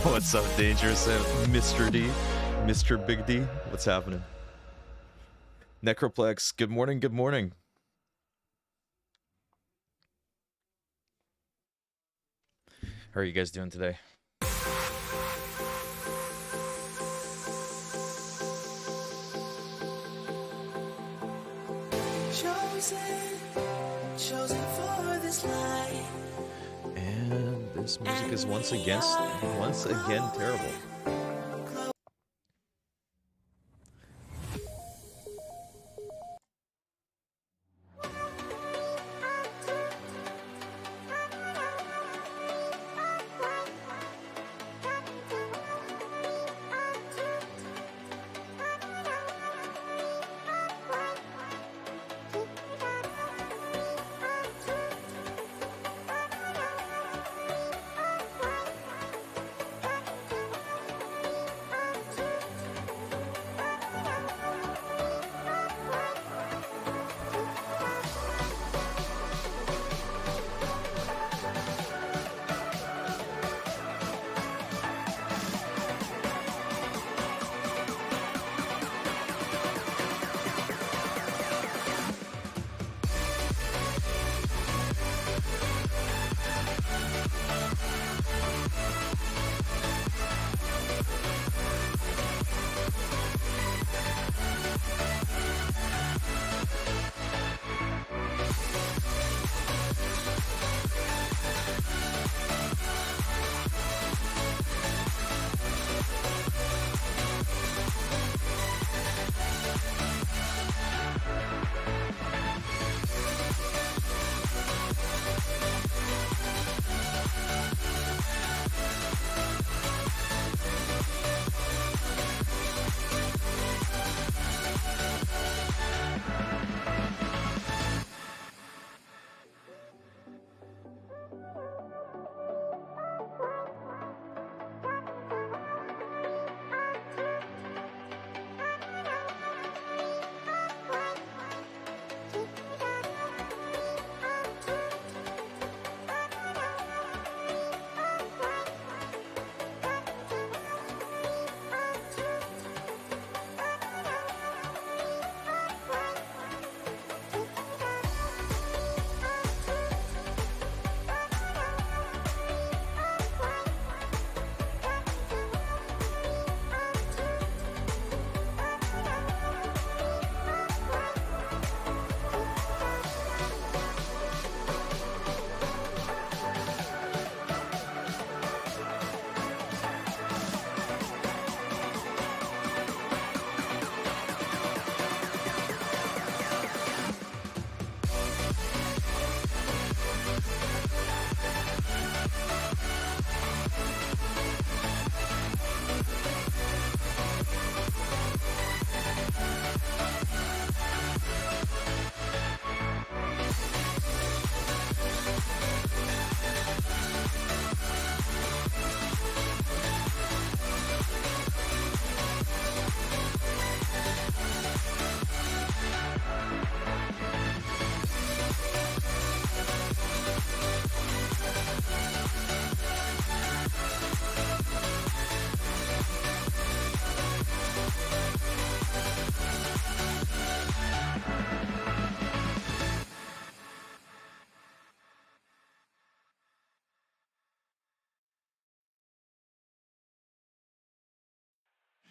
What's up, Dangerous Mr. D? Mr. Big D? What's happening? Necroplex, good morning, good morning. How are you guys doing today? Chosen for this life. And this music is once again terrible.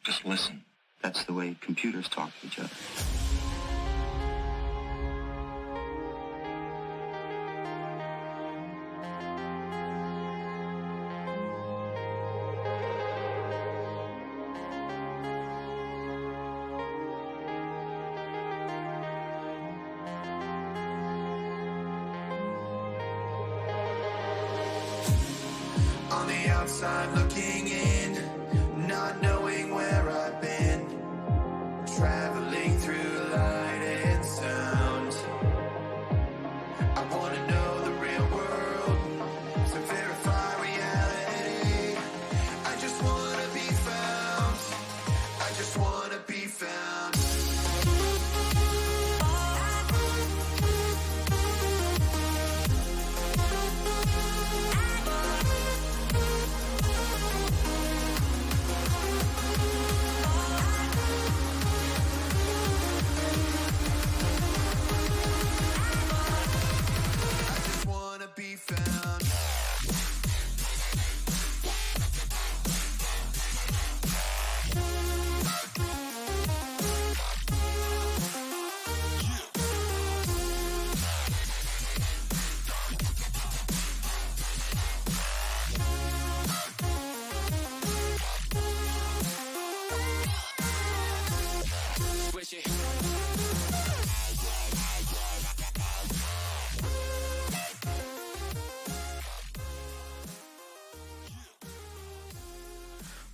Just listen. That's the way computers talk to each other. On the outside looking in, not knowing where I've been, traveling through light and sound. I want to know the real world to verify reality. I just want to be found. I just want to be found.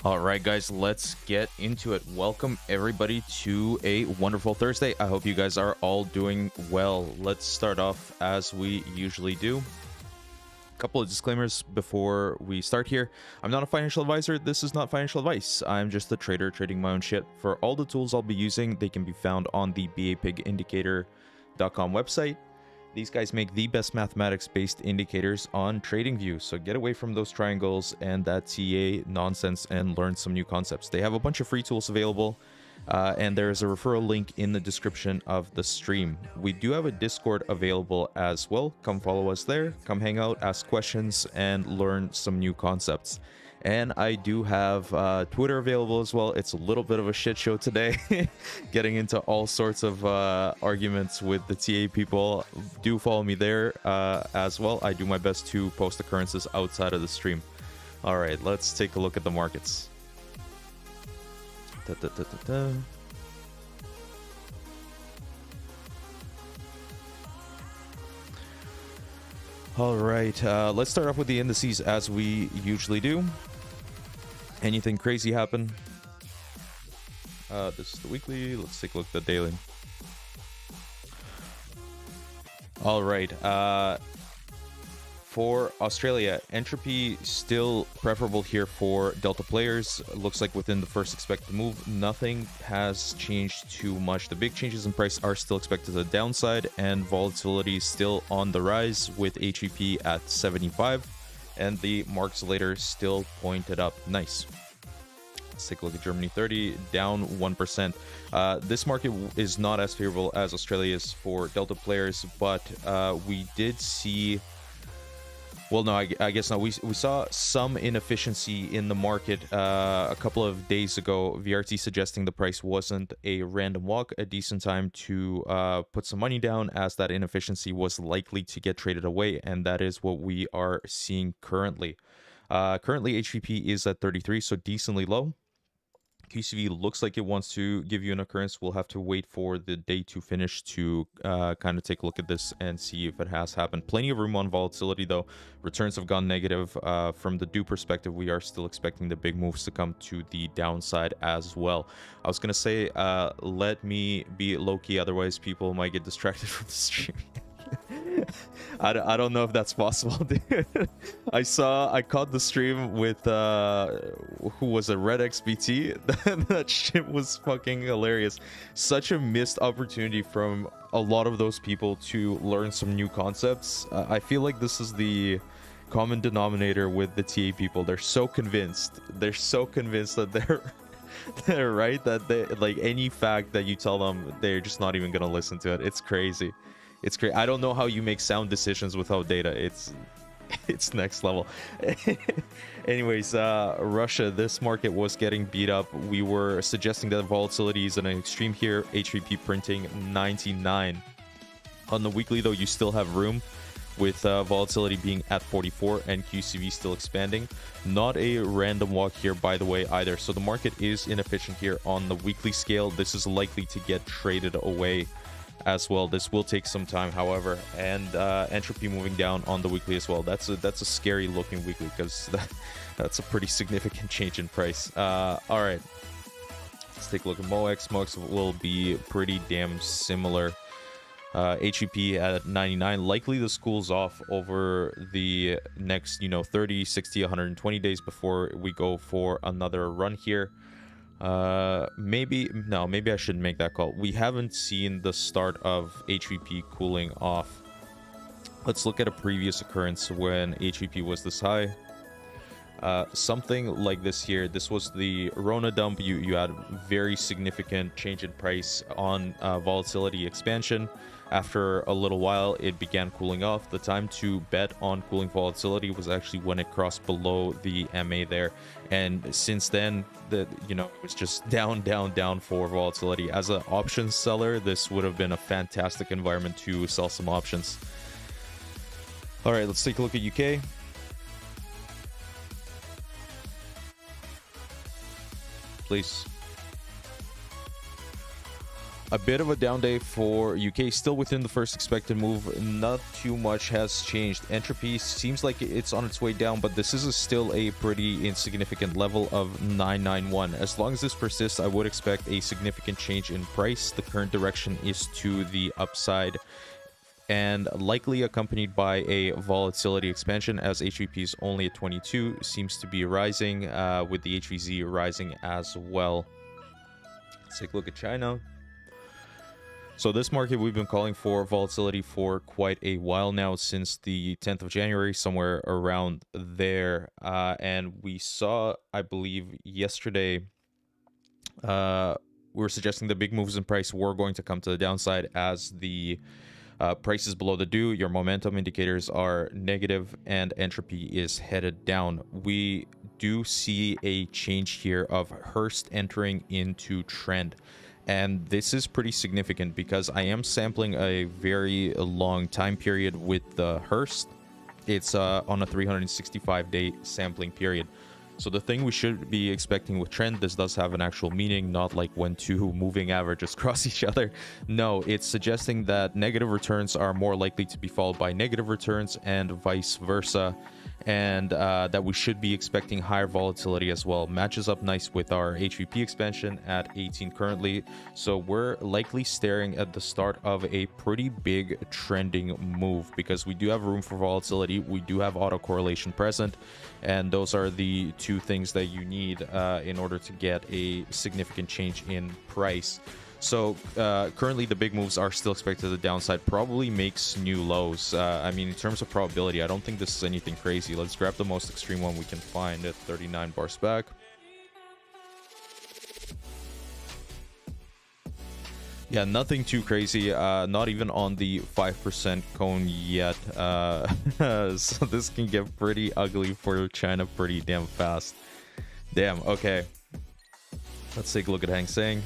All right, guys, let's get into it. Welcome everybody to a wonderful Thursday. I hope you guys are all doing well. Let's start off as we usually do. A couple of disclaimers before we start here. I'm not a financial advisor. This is not financial advice. I'm just a trader trading my own shit. For all the tools I'll be using, they can be found on the bapigindicator.com website. These guys make the best mathematics-based indicators on TradingView, so get away from those triangles and that TA nonsense and learn some new concepts. They have a bunch of free tools available, and there's a referral link in the description of the stream. We do have a Discord available as well. Come follow us there, come hang out, ask questions, and learn some new concepts. And I do have Twitter available as well. It's a little bit of a shit show today, getting into all sorts of arguments with the TA people. Do follow me there as well. I do my best to post occurrences outside of the stream. All right, let's take a look at the markets. All right, let's start off with the indices as we usually do. Anything crazy happen? This is the weekly. Let's take a look at the daily. All right. For Australia, entropy still preferable here for Delta players. Looks like within the first expected move, nothing has changed too much. The big changes in price are still expected to the downside, and volatility is still on the rise with HEP at 75, and the marks later still pointed up. Nice. Let's take a look at Germany 30, down 1%. This market is not as favorable as Australia is for Delta players, but we did see... Well, no, I guess not. We saw some inefficiency in the market a couple of days ago. VRT suggesting the price wasn't a random walk, a decent time to put some money down, as that inefficiency was likely to get traded away, and that is what we are seeing currently. Currently, HVP is at 33, so decently low. QCV looks like it wants to give you an occurrence. We'll have to wait for the day to finish to kind of take a look at this and see if it has happened. Plenty of room on volatility, though. Returns have gone negative. From the due perspective, we are still expecting the big moves to come to the downside as well. I was going to say, let me be low-key, otherwise people might get distracted from the stream. I don't know if that's possible, dude. I caught the stream with who was a Red XBT. That shit was fucking hilarious. Such a missed opportunity from a lot of those people to learn some new concepts. I feel like this is the common denominator with the TA people. They're so convinced that they're right, that they, like, any fact that you tell them, they're just not even gonna listen to it. It's crazy. It's great. I don't know how you make sound decisions without data. It's next level. Anyways, Russia, this market was getting beat up. We were suggesting that volatility is an extreme here. HVP printing 99. On the weekly, though, you still have room with volatility being at 44 and QCV still expanding. Not a random walk here, by the way, either. So the market is inefficient here on the weekly scale. This is likely to get traded away as well. This will take some time, however, and entropy moving down on the weekly as well. That's a scary looking weekly, because that's a pretty significant change in price. All right, let's take a look at MOEX. MOEX will be pretty damn similar. HEP at 99. Likely this cools off over the next 30, 60, 120 days before we go for another run here. Maybe I shouldn't make that call. We haven't seen the start of HVP cooling off. Let's look at a previous occurrence when HVP was this high. Something like this here. This was the Rona dump. You had very significant change in price on volatility expansion. After a little while, it began cooling off. The time to bet on cooling volatility was actually when it crossed below the MA there. And since then, it was just down for volatility. As an options seller, this would have been a fantastic environment to sell some options. All right, let's take a look at UK. Please. A bit of a down day for UK, still within the first expected move. Not too much has changed. Entropy seems like it's on its way down, but this is still a pretty insignificant level of 991. As long as this persists, I would expect a significant change in price. The current direction is to the upside, and likely accompanied by a volatility expansion, as HVP is only at 22, seems to be rising, with the HVZ rising as well. Let's take a look at China. So this market, we've been calling for volatility for quite a while now, since the 10th of January, somewhere around there. And we saw, I believe, yesterday, we were suggesting the big moves in price were going to come to the downside as the price is below the do, your momentum indicators are negative, and entropy is headed down. We do see a change here of Hearst entering into trend. And this is pretty significant because I am sampling a very long time period with the Hearst. It's on a 365-day sampling period. So the thing we should be expecting with trend, this does have an actual meaning, not like when two moving averages cross each other. No, it's suggesting that negative returns are more likely to be followed by negative returns and vice versa. And that we should be expecting higher volatility as well. Matches up nice with our HVP expansion at 18 currently. So we're likely staring at the start of a pretty big trending move, because we do have room for volatility. We do have autocorrelation present. And those are the two things that you need in order to get a significant change in price. So currently the big moves are still expected to the downside, probably makes new lows. I mean, in terms of probability, I don't think this is anything crazy. Let's grab the most extreme one we can find at 39 bars back. Yeah, nothing too crazy, not even on the 5% cone yet. So this can get pretty ugly for China pretty damn fast. Damn, okay. Let's take a look at Hang Seng.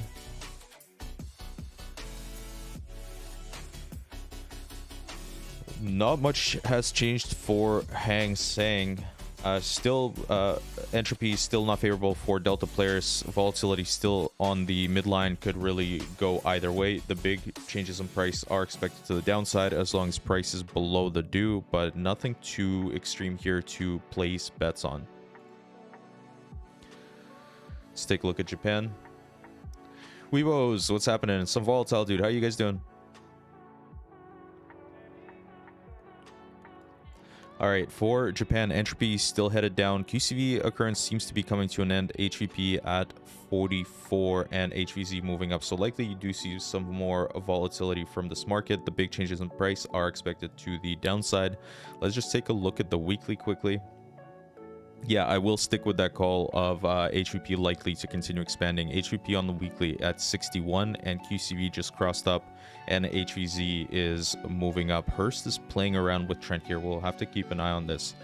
Not much has changed for Hang Seng. Still, entropy is still not favorable for Delta players. Volatility still on the midline, could really go either way. The big changes in price are expected to the downside as long as price is below the due, but nothing too extreme here to place bets on. Let's take a look at Japan. Weebos, what's happening? Some volatile, dude. How you guys doing? All right, for Japan, entropy still headed down. QCV occurrence seems to be coming to an end. HVP at 44 and HVZ moving up. So likely you do see some more volatility from this market. The big changes in price are expected to the downside. Let's just take a look at the weekly quickly. Yeah, I will stick with that call of HVP likely to continue expanding. HVP on the weekly at 61 and QCV just crossed up, and HVZ is moving up. Hearst is playing around with trend here. We'll have to keep an eye on this.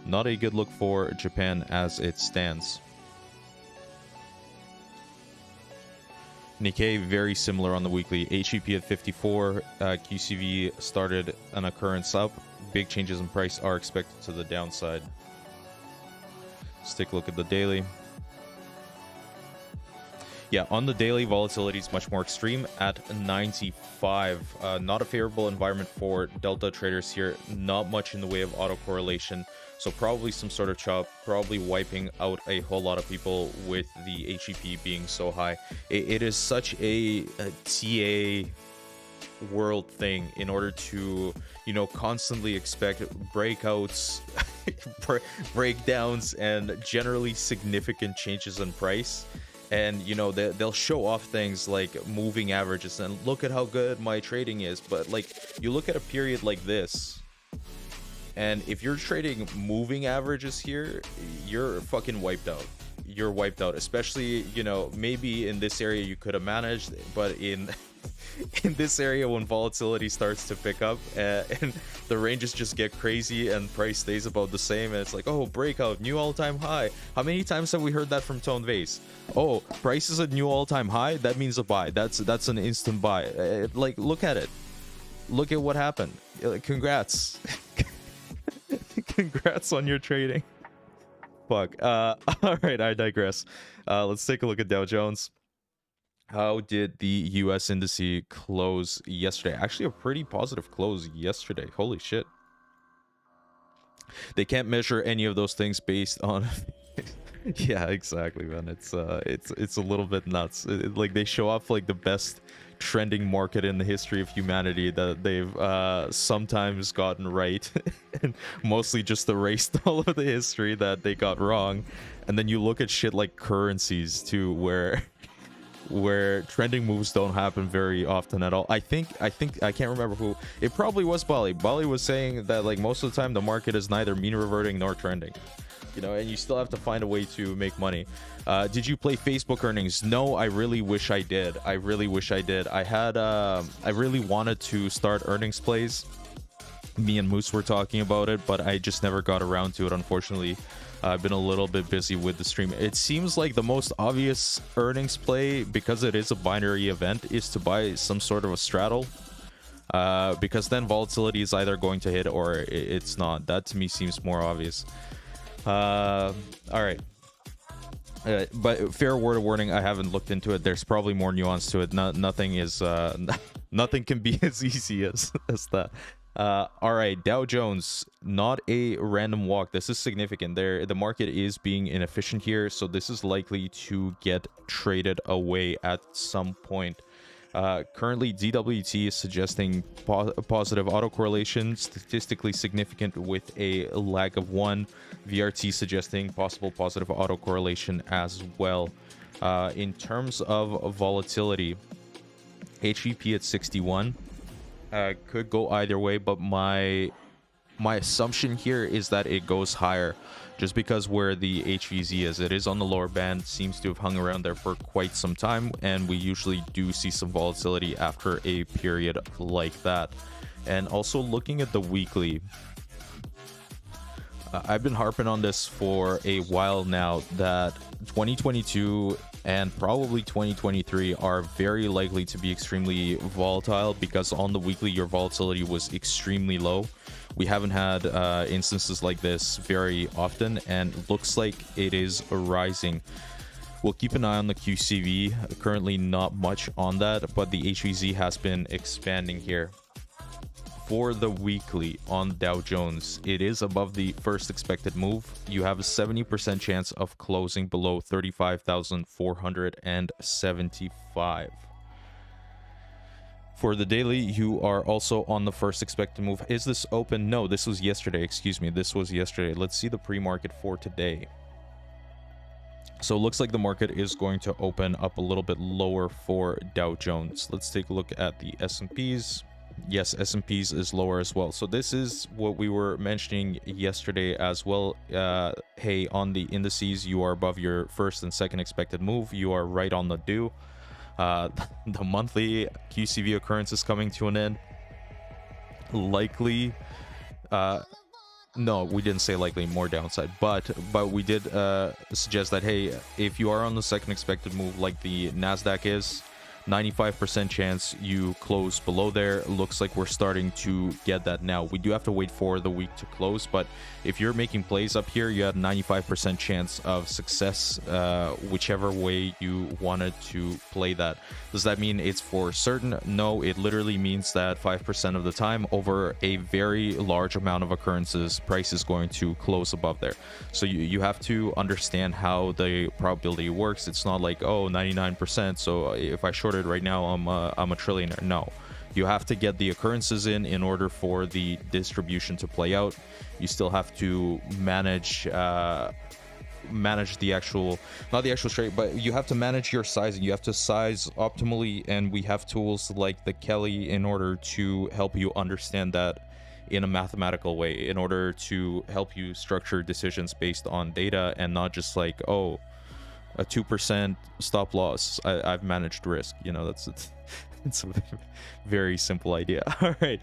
Not a good look for Japan as it stands. Nikkei very similar on the weekly. HVP at 54, QCV started an occurrence up. Big changes in price are expected to the downside. Let's take a look at the daily. Yeah, on the daily, volatility is much more extreme at 95. Not a favorable environment for Delta traders here. Not much in the way of autocorrelation. So probably some sort of chop, probably wiping out a whole lot of people with the HEP being so high. It is such a TA world thing in order to, you know, constantly expect breakouts, breakdowns, and generally significant changes in price. And, you know, they'll show off things like moving averages and look at how good my trading is. But, like, you look at a period like this, and if you're trading moving averages here, you're fucking wiped out. You're wiped out. Especially, you know, maybe in this area you could have managed, but in this area when volatility starts to pick up and the ranges just get crazy and price stays about the same, and it's like, oh, breakout, new all-time high. How many times have we heard that from Tone Vase? Oh, price is a new all-time high, that means a buy. That's an instant buy. Like, look at it. Look at what happened. Congrats. Congrats on your trading. Fuck. All right, I digress. Let's take a look at Dow Jones. How did the US indice close yesterday? Actually, a pretty positive close yesterday. Holy shit. They can't measure any of those things based on yeah, exactly, man. It's a little bit nuts. Like, they show off like the best trending market in the history of humanity that they've sometimes gotten right and mostly just erased all of the history that they got wrong. And then you look at shit like currencies too, where trending moves don't happen very often at all. I think I can't remember who it, probably was Bali. Bali was saying that like most of the time the market is neither mean reverting nor trending, you know, and you still have to find a way to make money. Did you play Facebook earnings? No, I really wish I did. I really wish I did. I had I really wanted to start earnings plays. Me and Moose were talking about it, but I just never got around to it, unfortunately. I've been a little bit busy with the stream. It seems like the most obvious earnings play, because it is a binary event, is to buy some sort of a straddle, because then volatility is either going to hit or it's not. That to me seems more obvious. All right. But fair word of warning, I haven't looked into it. There's probably more nuance to it. Nothing is nothing can be as easy as that. All right, Dow Jones, not a random walk. This is significant. The market is being inefficient here, so this is likely to get traded away at some point. Currently, DWT is suggesting positive autocorrelation, statistically significant with a lag of 1. VRT suggesting possible positive autocorrelation as well. In terms of volatility, HVP at 61 could go either way, but my assumption here is that it goes higher, just because where the HVZ is, it is on the lower band, seems to have hung around there for quite some time, and we usually do see some volatility after a period like that. And also looking at the weekly, I've been harping on this for a while now, that 2022 and probably 2023 are very likely to be extremely volatile, because on the weekly your volatility was extremely low. We haven't had instances like this very often, and looks like it is rising. We'll keep an eye on the QCV. Currently not much on that, but the HVZ has been expanding here. For the weekly on Dow Jones, it is above the first expected move. You have a 70% chance of closing below 35,475. For the daily, you are also on the first expected move. Is this open? No, this was yesterday. Excuse me, this was yesterday. Let's see the pre-market for today. So it looks like the market is going to open up a little bit lower for Dow Jones. Let's take a look at the S&Ps. Yes, S&Ps is lower as well. So this is what we were mentioning yesterday as well. Hey, on the indices, you are above your first and second expected move. You are right on the due. The monthly QCV occurrence is coming to an end. Likely, no, we didn't say likely, more downside, but we did suggest that, hey, if you are on the second expected move like the Nasdaq is, 95% chance you close below there. Looks like we're starting to get that now. We do have to wait for the week to close, but if you're making plays up here, you have 95% chance of success, whichever way you wanted to play that. Does that mean it's for certain? No, it literally means that 5% of the time over a very large amount of occurrences, price is going to close above there. So you have to understand how the probability works. It's not like, oh, 99%, so if I shorted right now, I'm a trillionaire. No, you have to get the occurrences in order for the distribution to play out. You still have to manage the actual, not the actual trade, but you have to manage your sizing. You have to size optimally, and we have tools like the Kelly in order to help you understand that in a mathematical way, in order to help you structure decisions based on data and not just like, oh, a 2% stop loss, I've managed risk. You know, it's a very simple idea. All right,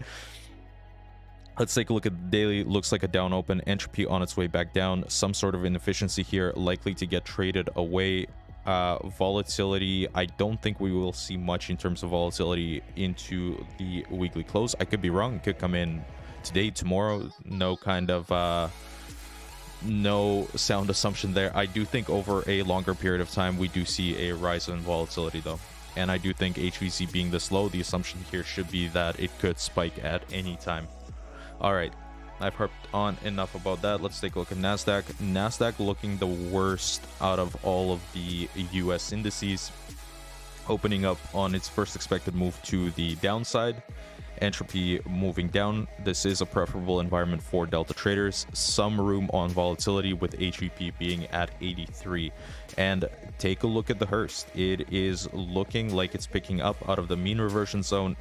let's take a look at the daily. Looks like a down open, entropy on its way back down, some sort of inefficiency here, likely to get traded away. Volatility, I don't think we will see much in terms of volatility into the weekly close. I could be wrong. It could come in today, tomorrow. No kind of no sound assumption there. I do think over a longer period of time we do see a rise in volatility though, and I do think HVC being this low, the assumption here should be that it could spike at any time. All right, I've harped on enough about that. Let's take a look at Nasdaq. Nasdaq looking the worst out of all of the US indices, opening up on its first expected move to the downside. Entropy moving down. This is a preferable environment for Delta traders. Some room on volatility with HVP being at 83. And take a look at the Hearst. It is looking like it's picking up out of the mean reversion zone,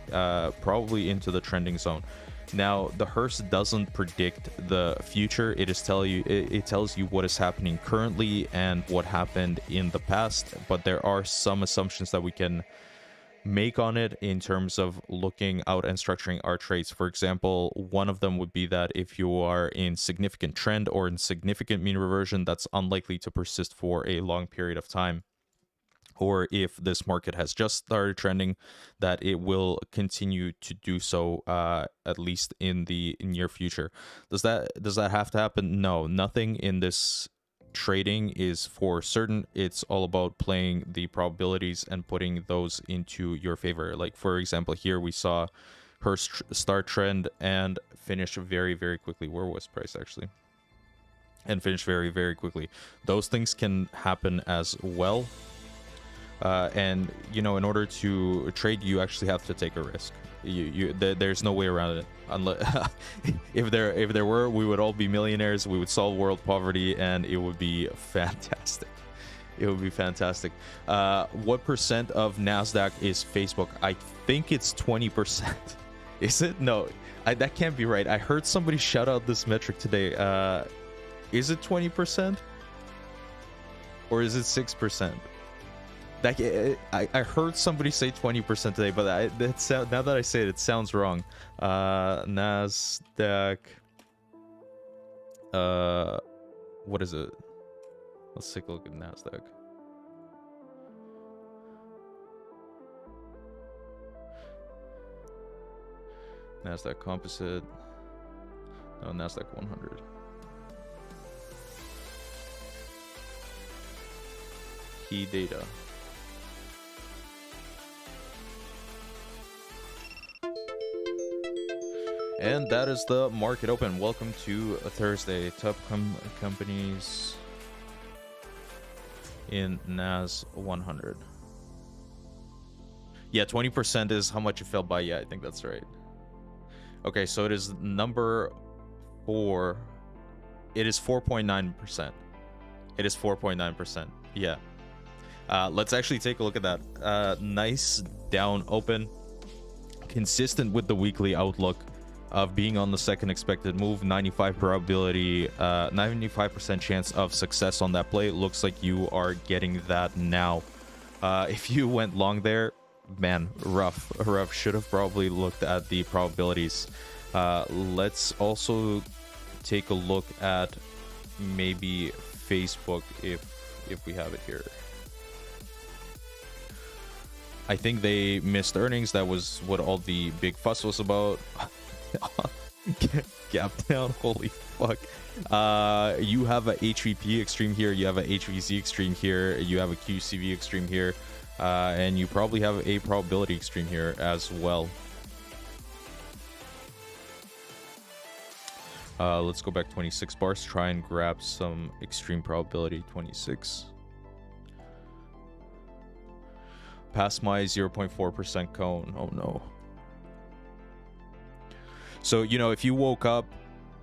probably into the trending zone. Now, the Hearst doesn't predict the future. It tells you what is happening currently and what happened in the past, but there are some assumptions that we can make on it in terms of looking out and structuring our trades. For example, one of them would be that if you are in significant trend or in significant mean reversion, that's unlikely to persist for a long period of time. Or if this market has just started trending, that it will continue to do so, at least in the near future. Does that have to happen? No, nothing in this trading is for certain. It's all about playing the probabilities and putting those into your favor. Like, for example, here we saw her start trend and finish very, very quickly. Where was price actually? And finish very, very quickly. Those things can happen as well. And you know, in order to trade, you actually have to take a risk. There's no way around it. Unless if there were, we would all be millionaires. We would solve world poverty, and it would be fantastic. It would be fantastic. What percent of Nasdaq is Facebook? I think it's 20%. Is it? No, that can't be right. I heard somebody shout out this metric today. Is it 20%? Or is it 6%? I heard somebody say 20% today, but now that I say it, it sounds wrong. Nasdaq. What is it? Let's take a look at Nasdaq. Nasdaq Composite. No, Nasdaq 100. Key data. And that is the market open. Welcome to a Thursday. Top companies in NAS 100. Yeah, 20% is how much it fell by. Yeah, I think that's right. Okay, so it is number 4. It is 4.9%. It is 4.9%. Yeah. Let's actually take a look at that. Nice down open. Consistent with the weekly outlook of being on the second expected move. 95% chance of success on that play. It looks like you are getting that now. If you went long there, man, rough. Should have probably looked at the probabilities. Let's also take a look at maybe Facebook if we have it here. I think they missed earnings. That was what all the big fuss was about. Gap down, holy fuck. You have a HVP extreme here, you have a HVC extreme here, you have a QCV extreme here, and you probably have a probability extreme here as well. Let's go back 26 bars, try and grab some extreme probability. 26 past my 0.4% cone. Oh no. So, you know, if you woke up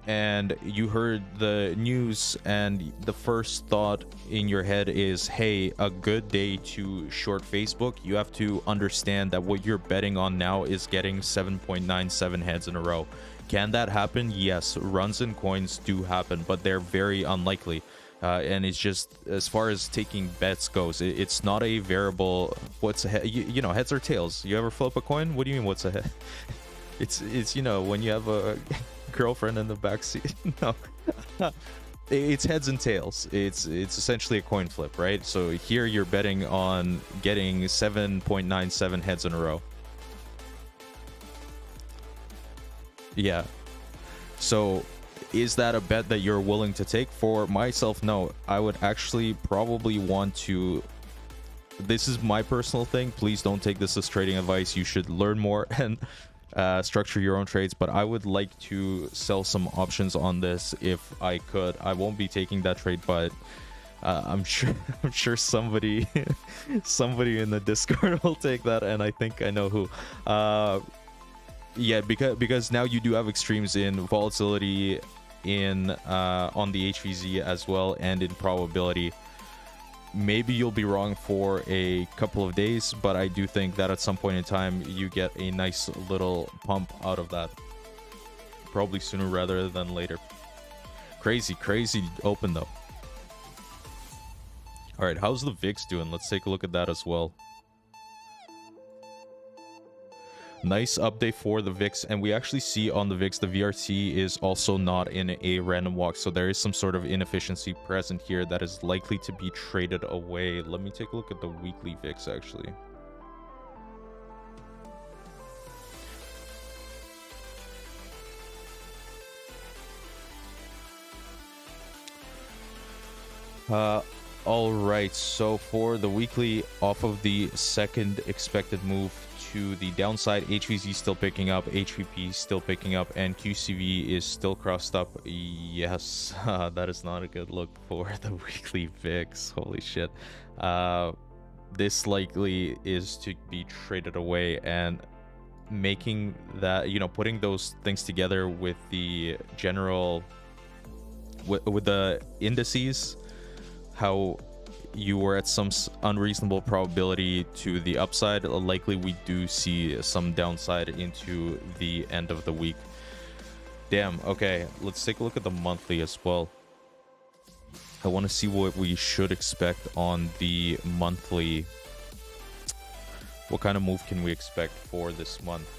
and you heard the news and the first thought in your head is, hey, a good day to short Facebook, you have to understand that what you're betting on now is getting 7.97 heads in a row. Can that happen? Yes, runs in coins do happen, but they're very unlikely. And it's just, as far as taking bets goes, it's not a variable. What's a head? You know, heads or tails. You ever flip a coin? What do you mean, what's a head? It's you know, when you have a girlfriend in the backseat. No, it's heads and tails. It's essentially a coin flip, right? So here you're betting on getting 7.97 heads in a row. Yeah. So is that a bet that you're willing to take? For myself, no. I would actually probably want to this is my personal thing. Please don't take this as trading advice. You should learn more and structure your own trades. But I would like to sell some options on this if I could. I won't be taking that trade, but I'm sure somebody somebody in the Discord will take that, and I think I know who. Yeah, because now you do have extremes in volatility, in on the HVZ as well, and in probability. Maybe you'll be wrong for a couple of days, but I do think that at some point in time you get a nice little pump out of that, probably sooner rather than later. Crazy open though. All right, how's the Vix doing? Let's take a look at that as well. Nice update for the Vix, and we actually see on the Vix the VRT is also not in a random walk, so there is some sort of inefficiency present here that is likely to be traded away. Let me take a look at the weekly Vix actually. All right, so for the weekly, off of the second expected move to the downside, HVZ still picking up, HVP still picking up, and QCV is still crossed up. Yes, that is not a good look for the weekly VIX. Holy shit. This likely is to be traded away, and making that, you know, putting those things together with the general, with the indices, how you were at some unreasonable probability to the upside, likely we do see some downside into the end of the week. Damn. Okay, let's take a look at the monthly as well. I want to see what we should expect on the monthly. What kind of move can we expect for this month?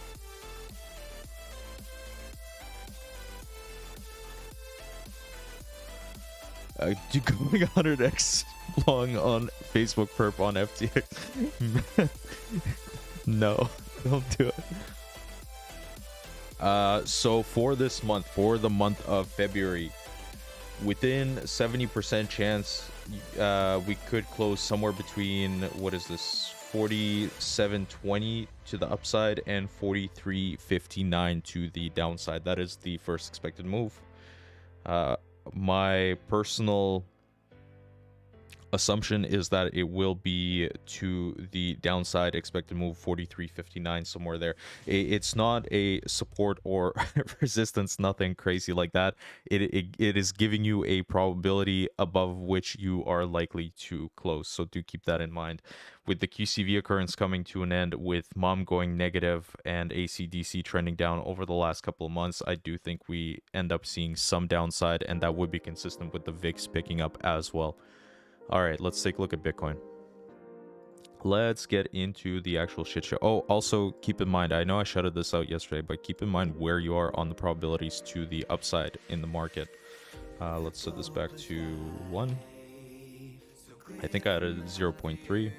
Going 100x long on Facebook perp on FTX. No, don't do it. So for this month, for the month of February, within 70% chance we could close somewhere between, what is this, 47.20 to the upside and 43.59 to the downside. That is the first expected move. My personal assumption is that it will be to the downside, expected move 43.59, somewhere there. It's not a support or resistance, nothing crazy like that. It is giving you a probability above which you are likely to close, so do keep that in mind. With the QCV occurrence coming to an end, with MOM going negative and ACDC trending down over the last couple of months, I do think we end up seeing some downside, and that would be consistent with the VIX picking up as well. All right, let's take a look at Bitcoin. Let's get into the actual shit show. Oh, also keep in mind, I know I shouted this out yesterday, but keep in mind where you are on the probabilities to the upside in the market. Let's set this back to 1. I think I added 0.3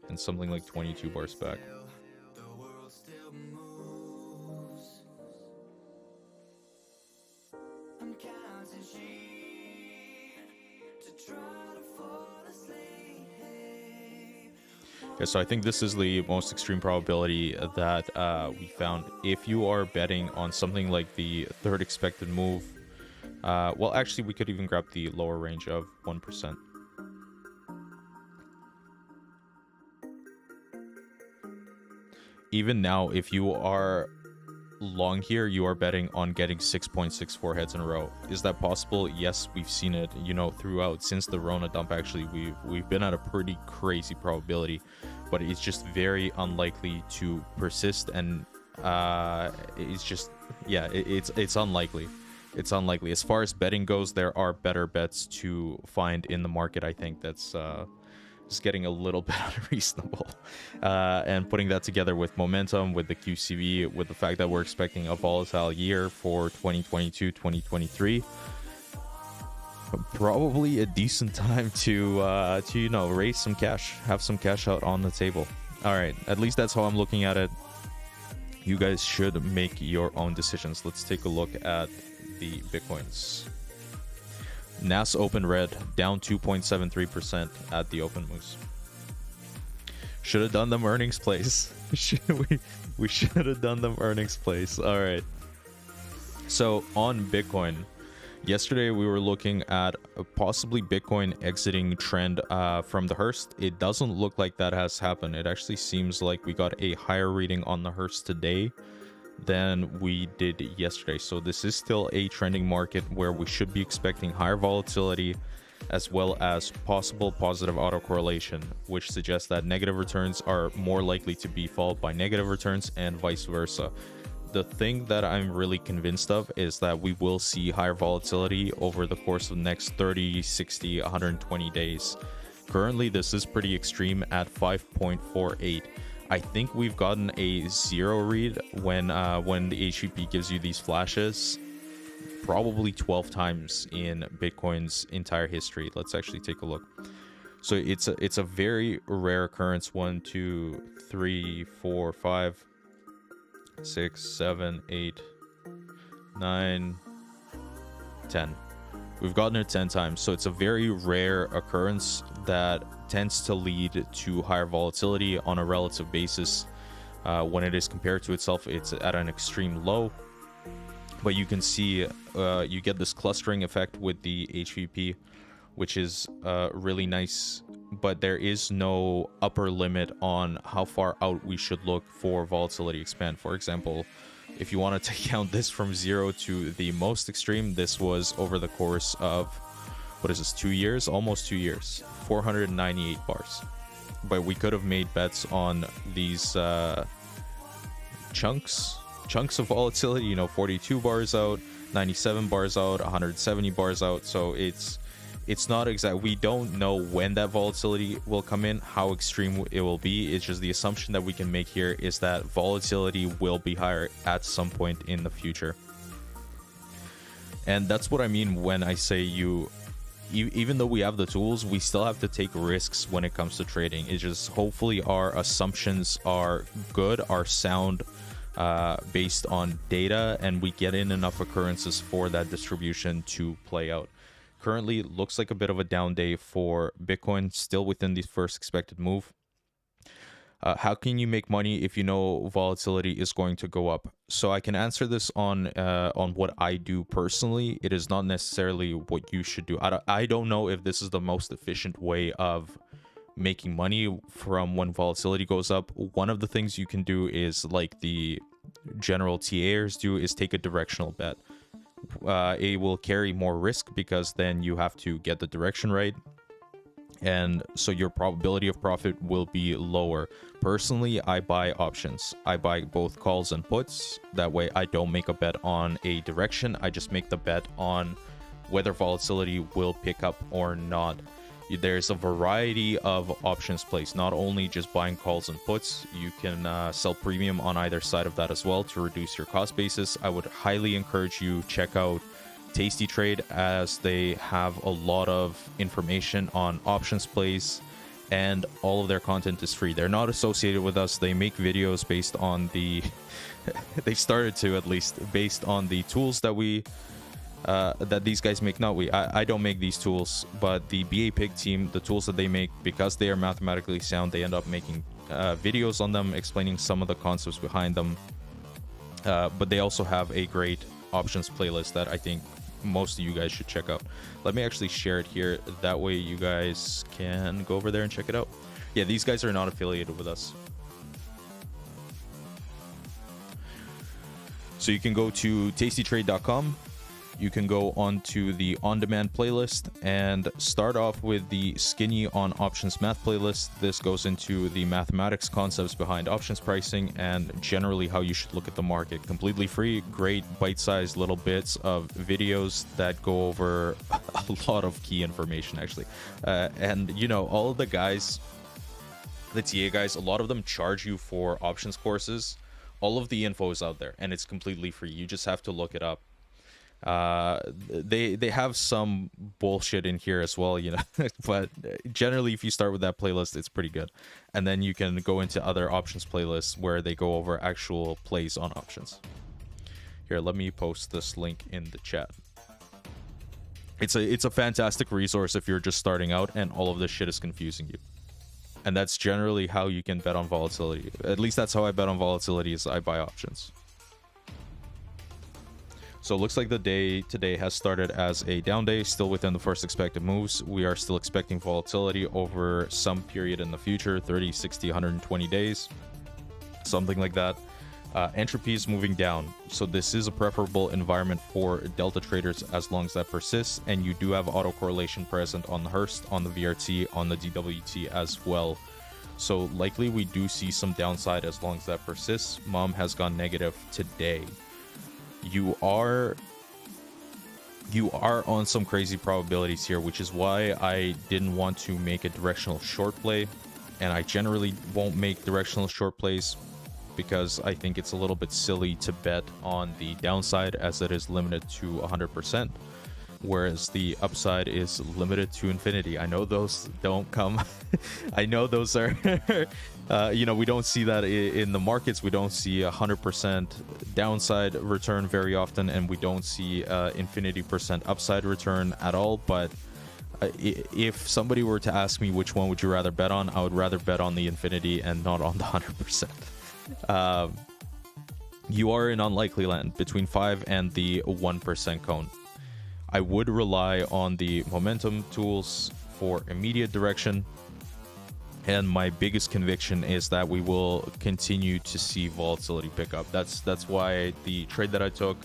and something like 22 bars back. Okay, so I think this is the most extreme probability that we found. If you are betting on something like the third expected move, well, actually, we could even grab the lower range of 1%. Even now, if you are long here, you are betting on getting 6.64 heads in a row. Is that possible? Yes, we've seen it, you know, throughout since the Rona dump. Actually, we've been at a pretty crazy probability, but it's just very unlikely to persist, and it's just, yeah, it's unlikely. It's unlikely. As far as betting goes, there are better bets to find in the market. I think that's just getting a little bit unreasonable, and putting that together with momentum, with the QCV, with the fact that we're expecting a volatile year for 2022, 2023, probably a decent time to you know, raise some cash, have some cash out on the table. All right, at least that's how I'm looking at it. You guys should make your own decisions. Let's take a look at the Bitcoins. NAS open red, down 2.73% at the open moves. Should have done them earnings plays. we should have done them earnings plays. All right. So on Bitcoin, yesterday we were looking at possibly Bitcoin exiting trend from the Hearst. It doesn't look like that has happened. It actually seems like we got a higher reading on the Hearst today than we did yesterday. So this is still a trending market where we should be expecting higher volatility as well as possible positive autocorrelation, which suggests that negative returns are more likely to be followed by negative returns and vice versa. The thing that I'm really convinced of is that we will see higher volatility over the course of the next 30, 60, 120 days. Currently, this is pretty extreme at 5.48. I think we've gotten a zero read when the HVP gives you these flashes probably 12 times in Bitcoin's entire history. Let's actually take a look. So it's a very rare occurrence. 1, 2, 3, 4, 5, 6, 7, 8, 9, 10. We've gotten it 10 times. So it's a very rare occurrence that tends to lead to higher volatility on a relative basis. When it is compared to itself, it's at an extreme low. But you can see you get this clustering effect with the HVP, which is really nice. But there is no upper limit on how far out we should look for volatility expand. For example, if you wanted to count this from 0 to the most extreme, this was over the course of, what is this, 2 years? Almost 2 years. 498 bars. But we could have made bets on these chunks of volatility, you know, 42 bars out, 97 bars out, 170 bars out. So it's not exact. We don't know when that volatility will come in, how extreme it will be. It's just the assumption that we can make here is that volatility will be higher at some point in the future. And that's what I mean when I say even though we have the tools, we still have to take risks when it comes to trading. It's just hopefully our assumptions are good, are sound, based on data, and we get in enough occurrences for that distribution to play out. Currently, looks like a bit of a down day for Bitcoin, still within the first expected move. How can you make money if you know volatility is going to go up? So I can answer this on what I do personally. It is not necessarily what you should do. I don't know if this is the most efficient way of making money from when volatility goes up. One of the things you can do is, like the general TAers do, is take a directional bet. It will carry more risk because then you have to get the direction right, and so your probability of profit will be lower. Personally, I buy options. I buy both calls and puts. That way I don't make a bet on a direction, I just make the bet on whether volatility will pick up or not. There's a variety of options plays, not only just buying calls and puts. You can sell premium on either side of that as well to reduce your cost basis. I would highly encourage you check out Tasty Trade, as they have a lot of information on options plays, and all of their content is free. They're not associated with us. They make videos based on the they started to, at least, based on the tools that we that these guys make. I don't make these tools, but the BA Pig team, the tools that they make, because they are mathematically sound, they end up making videos on them explaining some of the concepts behind them. But they also have a great options playlist that I think most of you guys should check out. Let me actually share it here, that way you guys can go over there and check it out. Yeah, these guys are not affiliated with us. So you can go to tastytrade.com. You can go onto the on-demand playlist and start off with the Skinny on Options Math playlist. This goes into the mathematics concepts behind options pricing and generally how you should look at the market. Completely free, great bite-sized little bits of videos that go over a lot of key information, actually. And, you know, all of the guys, the TA guys, a lot of them charge you for options courses. All of the info is out there, and it's completely free. You just have to look it up. They have some bullshit in here as well, you know, but generally if you start with that playlist, it's pretty good. And then you can go into other options playlists where they go over actual plays on options. Here, let me post this link in the chat. It's a fantastic resource if you're just starting out and all of this shit is confusing you. And that's generally how you can bet on volatility. At least that's how I bet on volatility, is I buy options. So it looks like the day today has started as a down day, still within the first expected moves. We are still expecting volatility over some period in the future, 30, 60, 120 days, something like that. Entropy is moving down, so this is a preferable environment for delta traders as long as that persists, and you do have autocorrelation present on the Hearst, on the VRT, on the DWT as well. So likely we do see some downside as long as that persists. Mom has gone negative today. You are on some crazy probabilities here, which is why I didn't want to make a directional short play, and I generally won't make directional short plays because I think it's a little bit silly to bet on the downside, as it is limited to 100%, whereas the upside is limited to infinity. I know those don't come I know those are you know, we don't see that in the markets. We don't see 100% downside return very often, and we don't see infinity percent upside return at all. But if somebody were to ask me which one would you rather bet on, I would rather bet on the infinity and not on the 100%. You are in unlikely land between 5 and the 1% cone. I would rely on the momentum tools for immediate direction, and my biggest conviction is that we will continue to see volatility pick up. That's why the trade that I took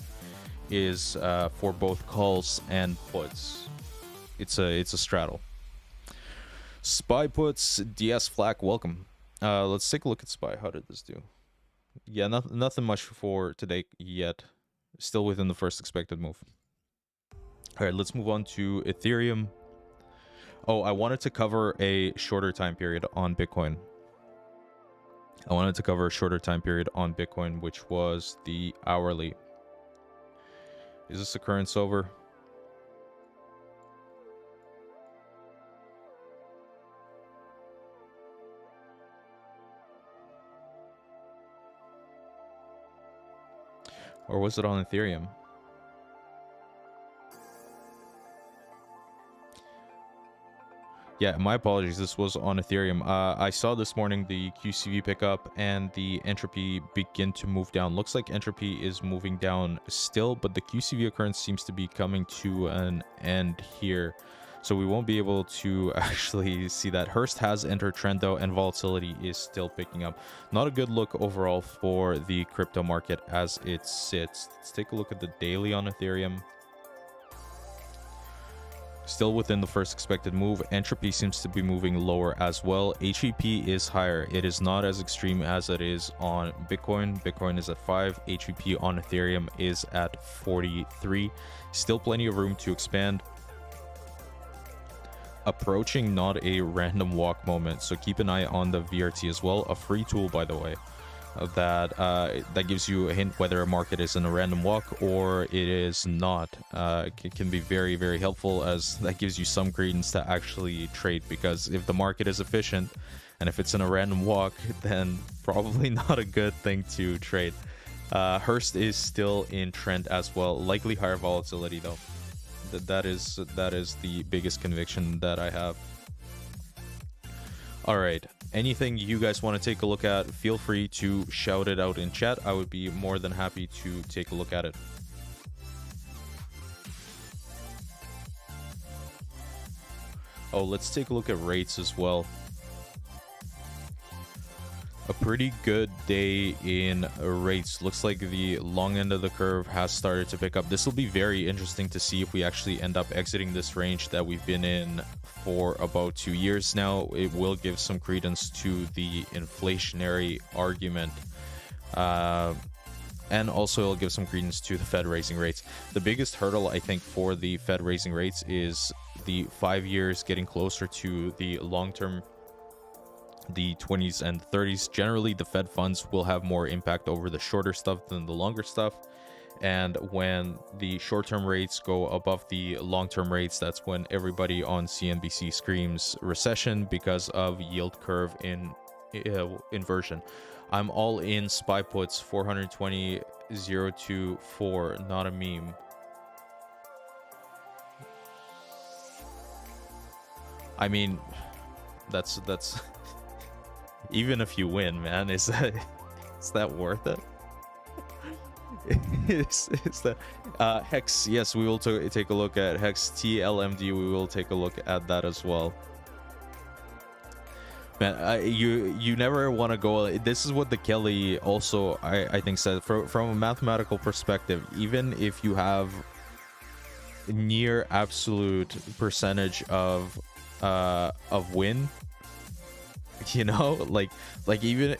is for both calls and puts. It's a straddle. SPY puts, DS Flak, welcome. Let's take a look at SPY. How did this do? Yeah, nothing much for today yet. Still within the first expected move. All right, let's move on to Ethereum. Oh, I wanted to cover a shorter time period on Bitcoin. Which was the hourly. Is this occurrence over? Or was it on Ethereum? Yeah, my apologies. This was on Ethereum. I saw this morning the QCV pick up and the entropy begin to move down. Looks like entropy is moving down still, but the QCV occurrence seems to be coming to an end here. So we won't be able to actually see that. Hearst has entered trend though, and volatility is still picking up. Not a good look overall for the crypto market as it sits. Let's take a look at the daily on Ethereum. Still within the first expected move. Entropy seems to be moving lower as well. HVP is higher. It is not as extreme as it is on Bitcoin. Bitcoin is at 5. HVP on Ethereum is at 43. Still plenty of room to expand. Approaching not a random walk moment, so keep an eye on the VRT as well. A free tool, by the way, that gives you a hint whether a market is in a random walk or it is not. It can be very, very helpful, as that gives you some credence to actually trade, because if the market is efficient and if it's in a random walk, then probably not a good thing to trade. Hearst is still in trend as well. Likely higher volatility though. That is the biggest conviction that I have. All right, anything you guys want to take a look at, feel free to shout it out in chat. I would be more than happy to take a look at it. Oh, let's take a look at rates as well. A pretty good day in rates. Looks like the long end of the curve has started to pick up. This will be very interesting to see if we actually end up exiting this range that we've been in for about 2 years now. It will give some credence to the inflationary argument. And also it'll give some credence to the Fed raising rates. The biggest hurdle, I think, for the Fed raising rates is the 5 years getting closer to the long-term, the 20s and 30s. Generally, the Fed funds will have more impact over the shorter stuff than the longer stuff. And when the short-term rates go above the long-term rates, that's when everybody on CNBC screams recession because of yield curve inversion. I'm all in SPY puts 420.024, not a meme. I mean, that's even if you win, man, is that worth it? is that Hex? Yes, we will take a look at Hex TLMD. We will take a look at that as well. Man, you never want to go. This is what the Kelly also I think said from a mathematical perspective. Even if you have near absolute percentage of win, you know, like even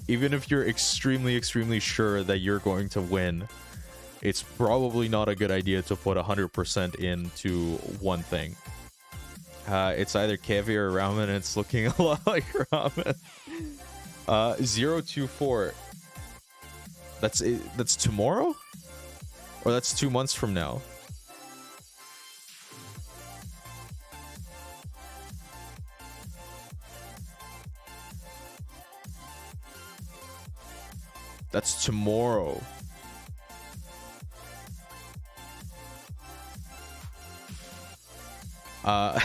even if you're extremely sure that you're going to win, it's probably not a good idea to put 100% into one thing. It's either caviar or ramen, and it's looking a lot like ramen. 024. That's it. That's tomorrow? Or that's 2 months from now? That's tomorrow. Uh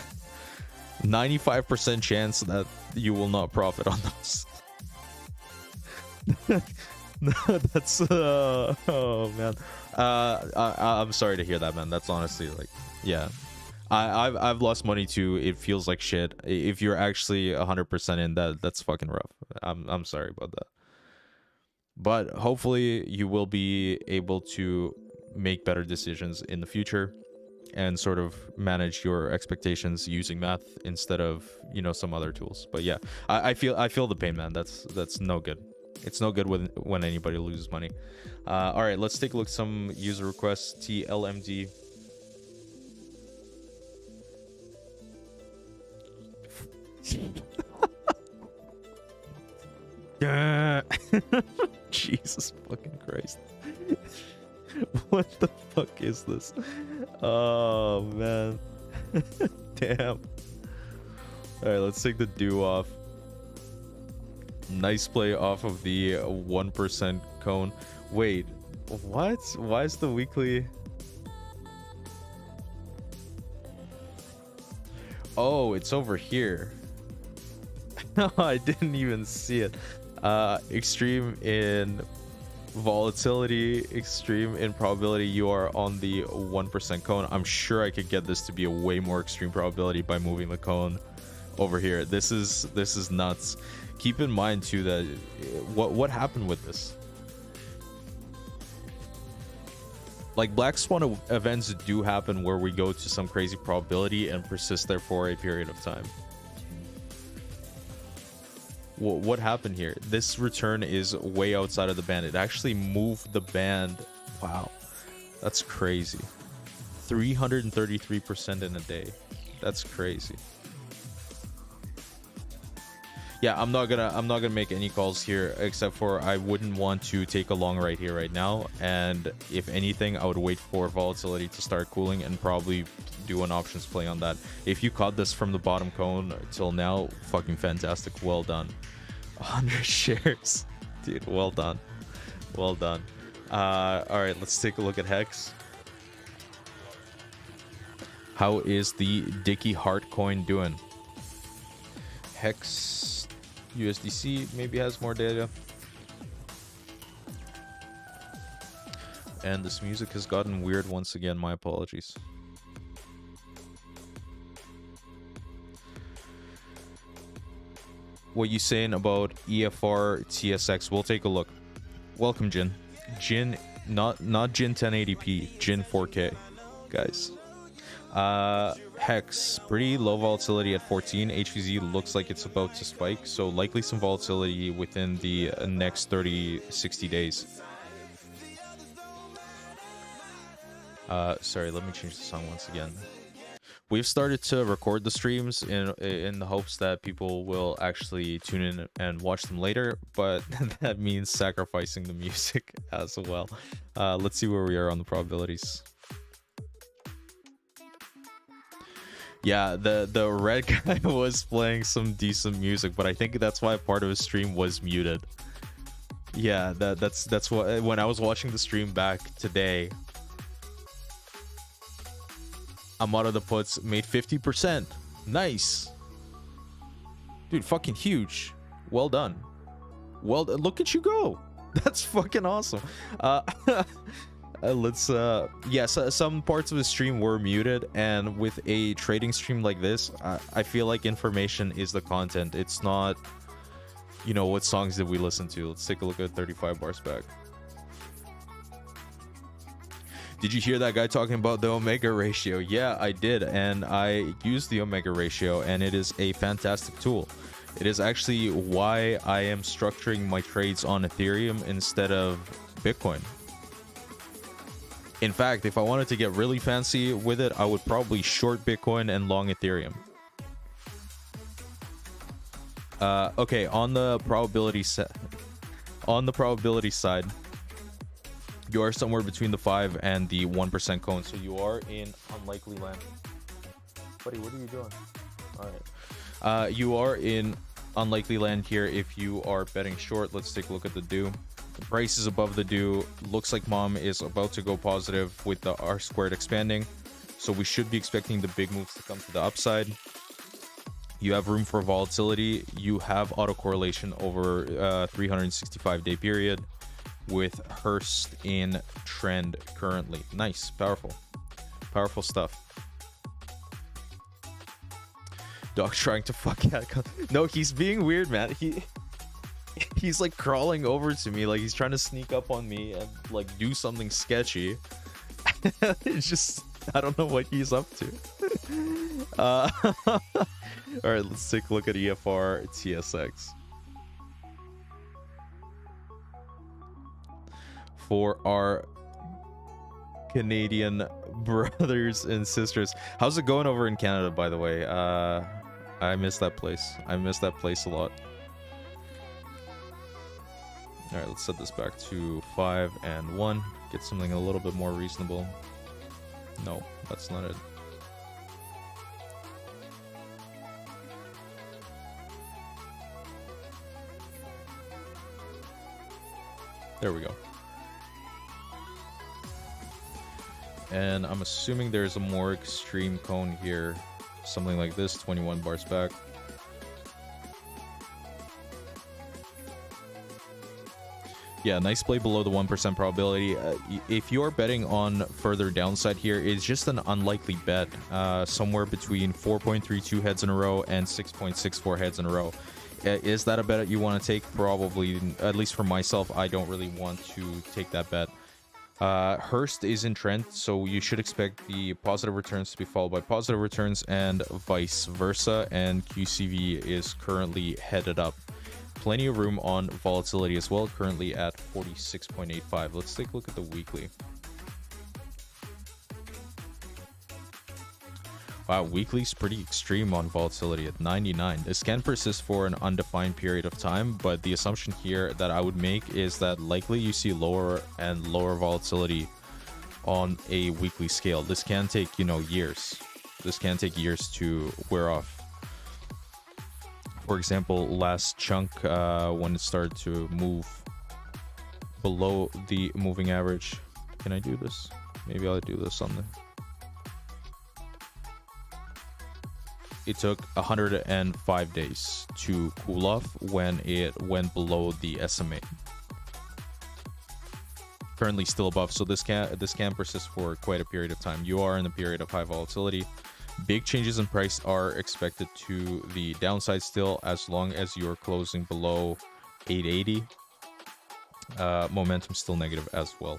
95% chance that you will not profit on those. No, that's oh man. I'm sorry to hear that, man. That's honestly like, yeah. I've lost money too. It feels like shit. If you're actually 100% in that's fucking rough. I'm sorry about that. But hopefully you will be able to make better decisions in the future and sort of manage your expectations using math instead of, you know, some other tools. But yeah, I feel the pain, man. That's no good. It's no good when anybody loses money. All right, let's take a look at some user requests. TLMD. Jesus fucking Christ. What the fuck is this? Oh man. Damn. Alright, let's take the dew off. Nice play off of the 1% cone. Wait, what? Why is the weekly? Oh, it's over here. No, I didn't even see it. Extreme in volatility, extreme in probability. You are on the 1% cone. I'm sure I could get this to be a way more extreme probability by moving the cone over here. This is nuts. Keep in mind too that what happened with this. Like, black swan events do happen where we go to some crazy probability and persist there for a period of time. What happened here? This return is way outside of the band. It actually moved the band. Wow, that's crazy. 333% in a day. That's crazy. Yeah, I'm not gonna make any calls here, except for I wouldn't want to take a long right here right now. And if anything, I would wait for volatility to start cooling and probably do an options play on that. If you caught this from the bottom cone till now, fucking fantastic. Well done. 100 shares, dude. Well done. Well done. All right, let's take a look at Hex. How is the Dicky Heart coin doing? Hex USDC maybe has more data. And this music has gotten weird once again. My apologies. What you saying about EFR TSX? We'll take a look. Welcome, Jin. Jin, not Jin 1080p, Jin 4K, guys. Hex, pretty low volatility at 14. HVZ looks like it's about to spike, so likely some volatility within the next 30-60 days. Sorry, let me change the song once again. We've started to record the streams in the hopes that people will actually tune in and watch them later, but that means sacrificing the music as well. Let's see where we are on the probabilities. Yeah, the red guy was playing some decent music, but I think that's why part of his stream was muted. Yeah, that's what, when I was watching the stream back today, I'm out of the puts, made 50%. Nice. Dude, fucking huge. Well done. Well, look at you go. That's fucking awesome. Let's yes, some parts of the stream were muted, and with a trading stream like this, I feel like information is the content. It's not, you know, what songs did we listen to. Let's take a look at 35 bars back. Did you hear that guy talking about the Omega ratio? Yeah, I did, and I used the Omega ratio, and it is a fantastic tool. It is actually why I am structuring my trades on Ethereum instead of Bitcoin. In fact, if I wanted to get really fancy with it, I would probably short Bitcoin and long Ethereum. Okay, on the probability side, you are somewhere between the 5 and the 1% cone, so you are in unlikely land. Buddy, what are you doing? All right. You are in unlikely land here if you are betting short. Let's take a look at the do. The price is above the do. Looks like mom is about to go positive with the R squared expanding, so we should be expecting the big moves to come to the upside. You have room for volatility. You have autocorrelation over 365-day period with Hearst in trend currently. Nice. Powerful stuff. Dog trying to fuck cat. No, he's being weird, man. He's like crawling over to me, like he's trying to sneak up on me and like do something sketchy. It's just, I don't know what he's up to. All right, let's take a look at EFR TSX. For our Canadian brothers and sisters. How's it going over in Canada, by the way? I miss that place. I miss that place a lot. All right, let's set this back to 5 and 1. Get something a little bit more reasonable. No, that's not it. There we go. And I'm assuming there's a more extreme cone here. Something like this, 21 bars back. Yeah, nice play below the 1% probability. If you're betting on further downside here, it's just an unlikely bet. Somewhere between 4.32 heads in a row and 6.64 heads in a row. Is that a bet you want to take? Probably. At least for myself, I don't really want to take that bet. Hearst is in trend, so you should expect the positive returns to be followed by positive returns and vice versa, and QCV is currently headed up. Plenty of room on volatility as well, currently at 46.85. Let's take a look at the weekly. Wow, weekly's pretty extreme on volatility at 99. This can persist for an undefined period of time, but the assumption here that I would make is that likely you see lower and lower volatility on a weekly scale. This can take, you know, years. This can take years to wear off. For example, last chunk, when it started to move below the moving average. Can I do this? Maybe I'll do this on the... It took 105 days to cool off when it went below the SMA. Currently still above, so this can persist for quite a period of time. You are in a period of high volatility. Big changes in price are expected to the downside still, as long as you're closing below 880. Momentum still negative as well.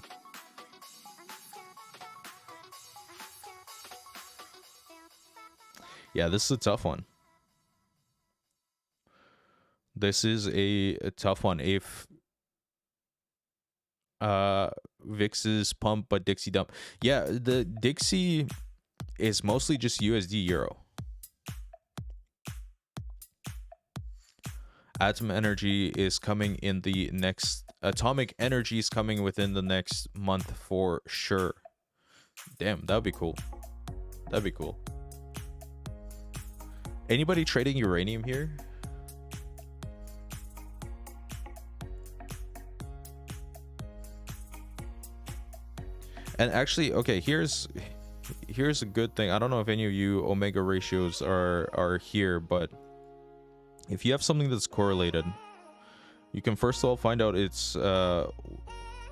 Yeah, this is a tough one. This is a tough one. If Vix is pump but Dixie dump. Yeah, the Dixie is mostly just USD Euro. Atom energy is coming in the next... Atomic energy is coming within the next month for sure. Damn, that'd be cool. That'd be cool. Anybody trading uranium here? And actually, okay, here's here's a good thing. I don't know if any of you omega ratios are here, but if you have something that's correlated, you can first of all find out its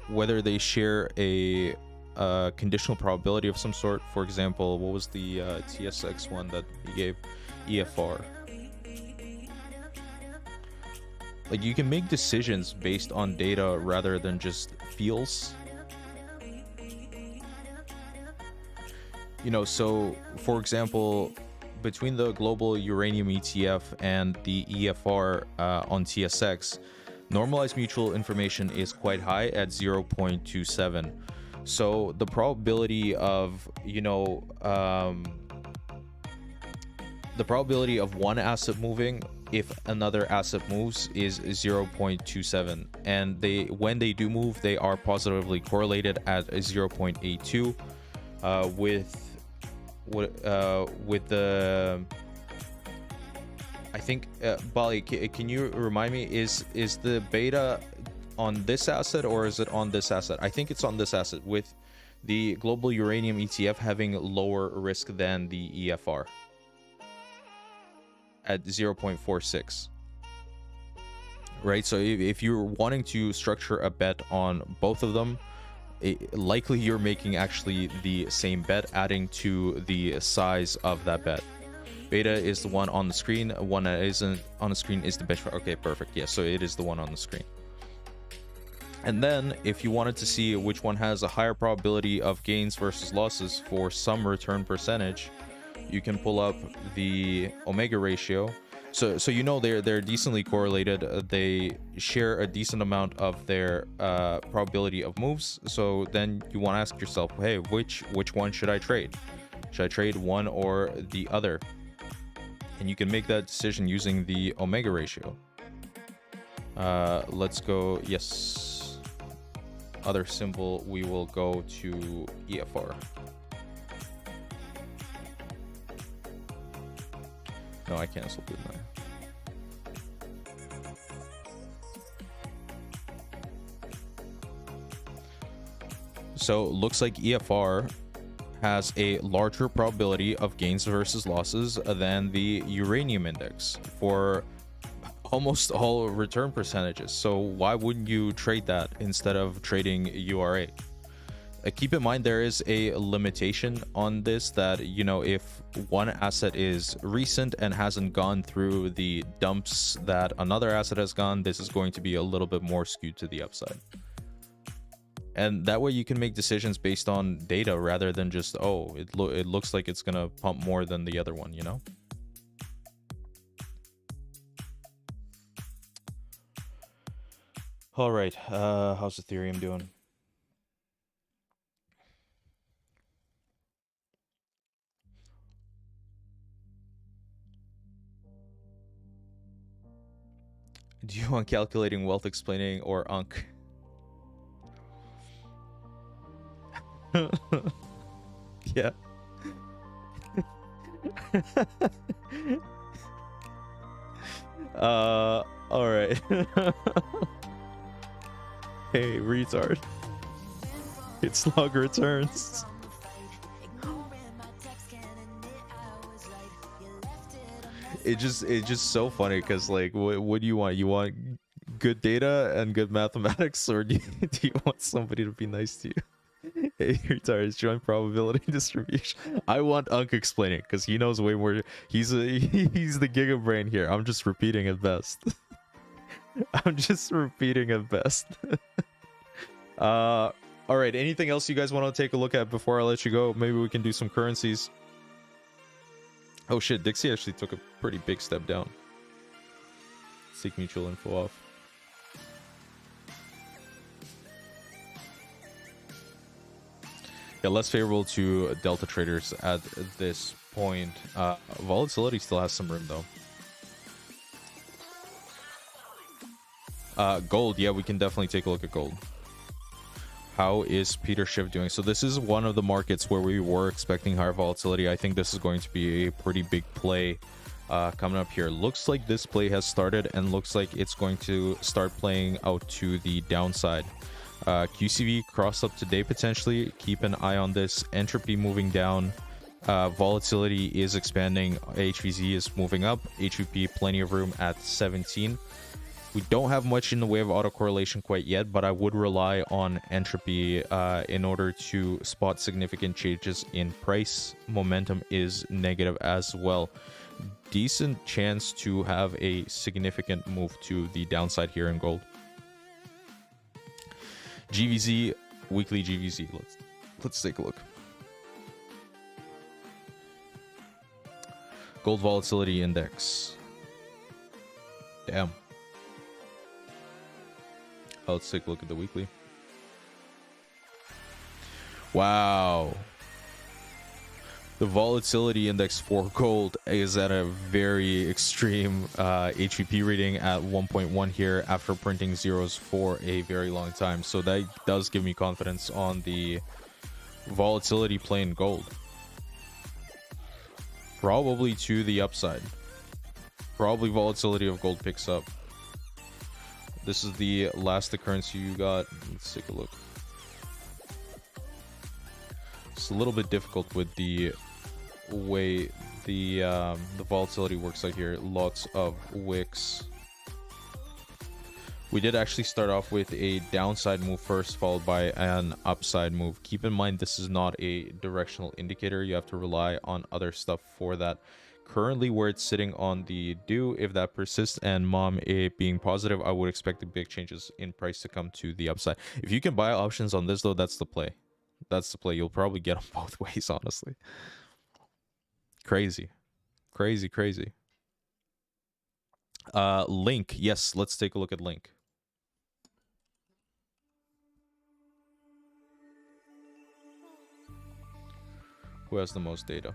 whether they share a conditional probability of some sort. For example, what was the TSX one that he gave? EFR. Like, you can make decisions based on data rather than just feels. You know, so for example, between the global uranium ETF and the EFR on TSX, normalized mutual information is quite high at 0.27. So the probability of, you know, the probability of one asset moving if another asset moves is 0.27, and when they do move, they are positively correlated at 0.82 with the I think Bali, can you remind me, is the beta on this asset or is it on this asset? I think it's on this asset, with the global uranium ETF having lower risk than the EFR at 0.46. Right, so if you're wanting to structure a bet on both of them, likely you're making actually the same bet, adding to the size of that bet. Beta is the one on the screen, one that isn't on the screen is the benchmark. Okay, perfect. Yeah, so it is the one on the screen. And then if you wanted to see which one has a higher probability of gains versus losses for some return percentage, you can pull up the omega ratio. So you know they're decently correlated. They share a decent amount of their probability of moves. So then you want to ask yourself, hey, which one should I trade? Should I trade one or the other? And you can make that decision using the omega ratio. Let's go, yes, other symbol, we will go to EFR. No, I canceled, didn't I? So looks like EFR has a larger probability of gains versus losses than the uranium index for almost all return percentages. So why wouldn't you trade that instead of trading URA? Keep in mind there is a limitation on this, that, you know, if one asset is recent and hasn't gone through the dumps that another asset has gone, this is going to be a little bit more skewed to the upside. And that way you can make decisions based on data rather than just, oh, it looks like it's gonna pump more than the other one, you know? All right, how's Ethereum doing? Do you want calculating wealth explaining or UNC? Yeah. All right. Hey, retard. It's log returns. It's just so funny because, like, what do you want? You want good data and good mathematics, or do you want somebody to be nice to you? Hey, retard, joint probability distribution. I want Unc explaining because he knows way more. He's the giga brain here. I'm just repeating at best. I'm just repeating at best. All right, anything else you guys want to take a look at before I let you go? Maybe we can do some currencies. Oh shit, Dixie actually took a pretty big step down. Seek mutual info off. Yeah, less favorable to Delta traders at this point. Volatility still has some room though. Gold, yeah, we can definitely take a look at gold. How is Peter Schiff doing? So this is one of the markets where we were expecting higher volatility. I think this is going to be a pretty big play coming up here. Looks like this play has started and looks like it's going to start playing out to the downside. QCV crossed up today potentially. Keep an eye on this. Entropy moving down. Volatility is expanding. HVZ is moving up. HVP, plenty of room at 17. We don't have much in the way of autocorrelation quite yet, but I would rely on entropy in order to spot significant changes in price. Momentum is negative as well. Decent chance to have a significant move to the downside here in gold. GVZ, weekly GVZ. Let's take a look. Gold volatility index. Damn. Oh, let's take a look at the weekly. Wow. The volatility index for gold is at a very extreme HVP reading at 1.1 here after printing zeros for a very long time. So that does give me confidence on the volatility play in gold. Probably to the upside. Probably volatility of gold picks up. This is the last occurrence you got. Let's take a look. It's a little bit difficult with the way the volatility works out here. Lots of wicks. We did actually start off with a downside move first, followed by an upside move. Keep in mind, this is not a directional indicator. You have to rely on other stuff for that. Currently, where it's sitting on the do, if that persists and mom it being positive, I would expect the big changes in price to come to the upside. If you can buy options on this, though, that's the play. That's the play. You'll probably get them both ways, honestly. Crazy. Crazy, crazy. Link. Yes, let's take a look at Link. Who has the most data?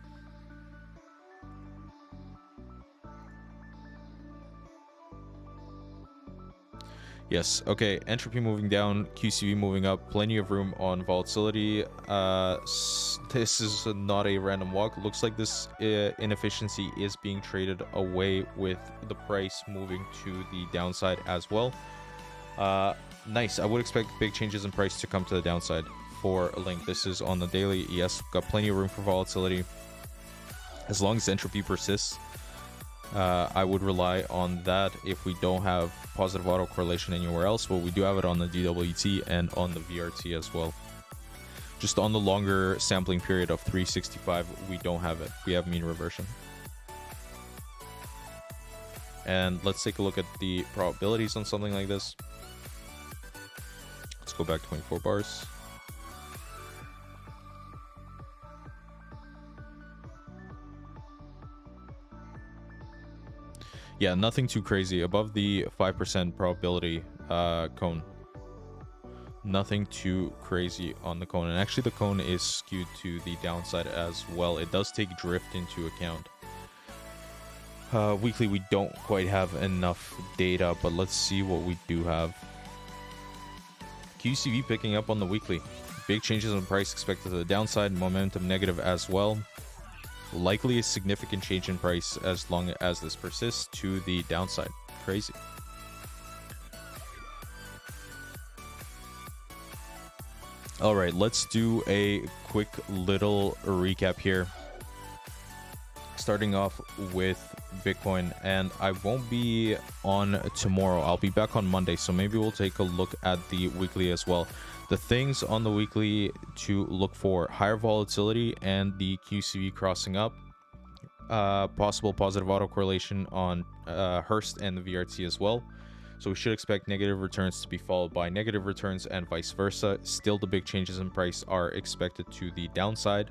Yes, okay, entropy moving down, QCV moving up, plenty of room on volatility. This is not a random walk. Looks like this inefficiency is being traded away with the price moving to the downside as well. Nice, I would expect big changes in price to come to the downside for a Link. This is on the daily. Yes, got plenty of room for volatility. As long as entropy persists, I would rely on that if we don't have positive autocorrelation anywhere else, but we do have it on the DWT and on the VRT as well. Just on the longer sampling period of 365, we don't have it. We have mean reversion. And let's take a look at the probabilities on something like this. Let's go back 24 bars. Yeah, nothing too crazy. Above the 5% probability cone. Nothing too crazy on the cone. And actually the cone is skewed to the downside as well. It does take drift into account. Weekly, we don't quite have enough data, but let's see what we do have. QCV picking up on the weekly. Big changes in price expected to the downside. Momentum negative as well. Likely a significant change in price as long as this persists to the downside. Crazy. All right, let's do a quick little recap here. Starting off with Bitcoin, and I won't be on tomorrow. I'll be back on Monday, so maybe we'll take a look at the weekly as well. The things on the weekly to look for: higher volatility and the QCV crossing up. Possible positive autocorrelation on Hearst and the VRT as well. So we should expect negative returns to be followed by negative returns and vice versa. Still, the big changes in price are expected to the downside.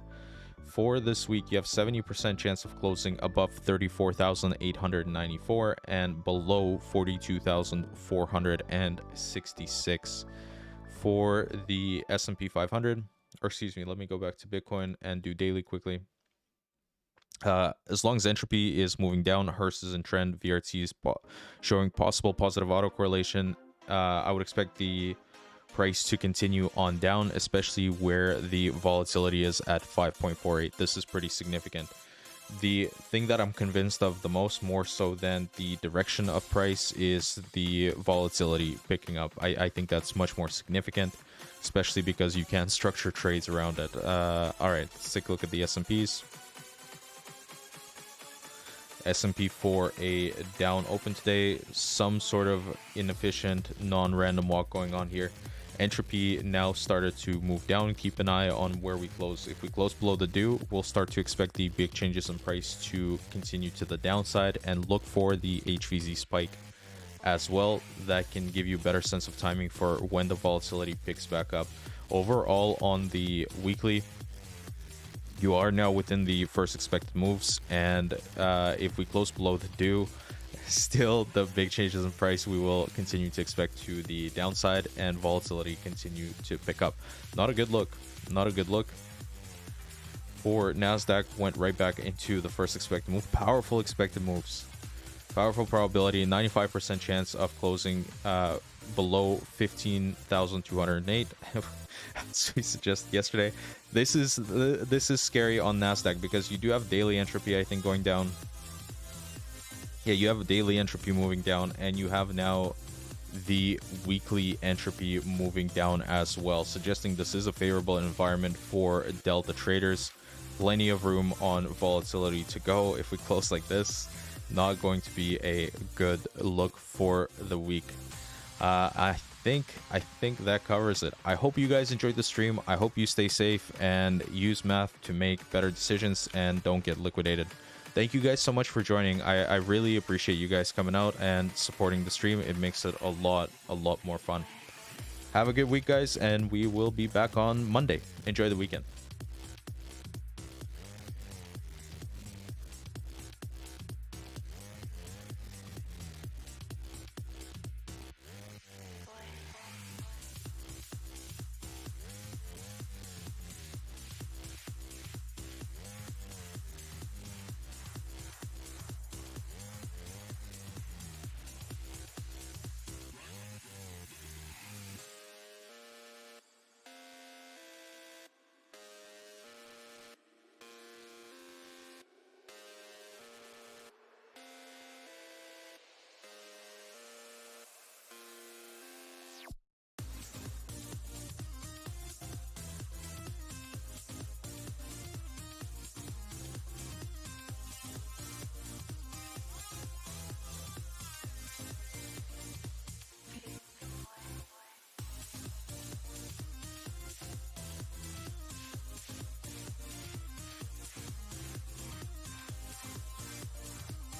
For this week, you have 70% chance of closing above 34,894 and below 42,466. For the S&P 500, or excuse me, let me go back to Bitcoin and do daily quickly. As long as entropy is moving down, Hearst is in trend, VRT is showing possible positive autocorrelation. I would expect the price to continue on down, especially where the volatility is at 5.48. This is pretty significant. The thing that I'm convinced of the most, more so than the direction of price, is the volatility picking up. I think that's much more significant, especially because you can structure trades around it. All right, let's take a look at the S&Ps. S&P for a down open today. Some sort of inefficient non-random walk going on here. Entropy now started to move down. Keep an eye on where we close. If we close below the due, we'll start to expect the big changes in price to continue to the downside, and look for the HVZ spike as well. That can give you a better sense of timing for when the volatility picks back up. Overall, on the weekly, you are now within the first expected moves, and if we close below the due, still the big changes in price we will continue to expect to the downside, and volatility continue to pick up. Not a good look. Not a good look. For Nasdaq, went right back into the first expected move. Powerful expected moves. Powerful probability. 95% chance of closing below 15,208. As we suggested yesterday, this is scary on Nasdaq because you do have daily entropy, I think, going down. Yeah, you have a daily entropy moving down, and you have now the weekly entropy moving down as well, suggesting this is a favorable environment for Delta traders. Plenty of room on volatility to go. If we close like this, not going to be a good look for the week. I think that covers it. I hope you guys enjoyed the stream. I hope you stay safe and use math to make better decisions and don't get liquidated. Thank you guys so much for joining. I really appreciate you guys coming out and supporting the stream. It makes it a lot more fun. Have a good week, guys, and we will be back on Monday. Enjoy the weekend.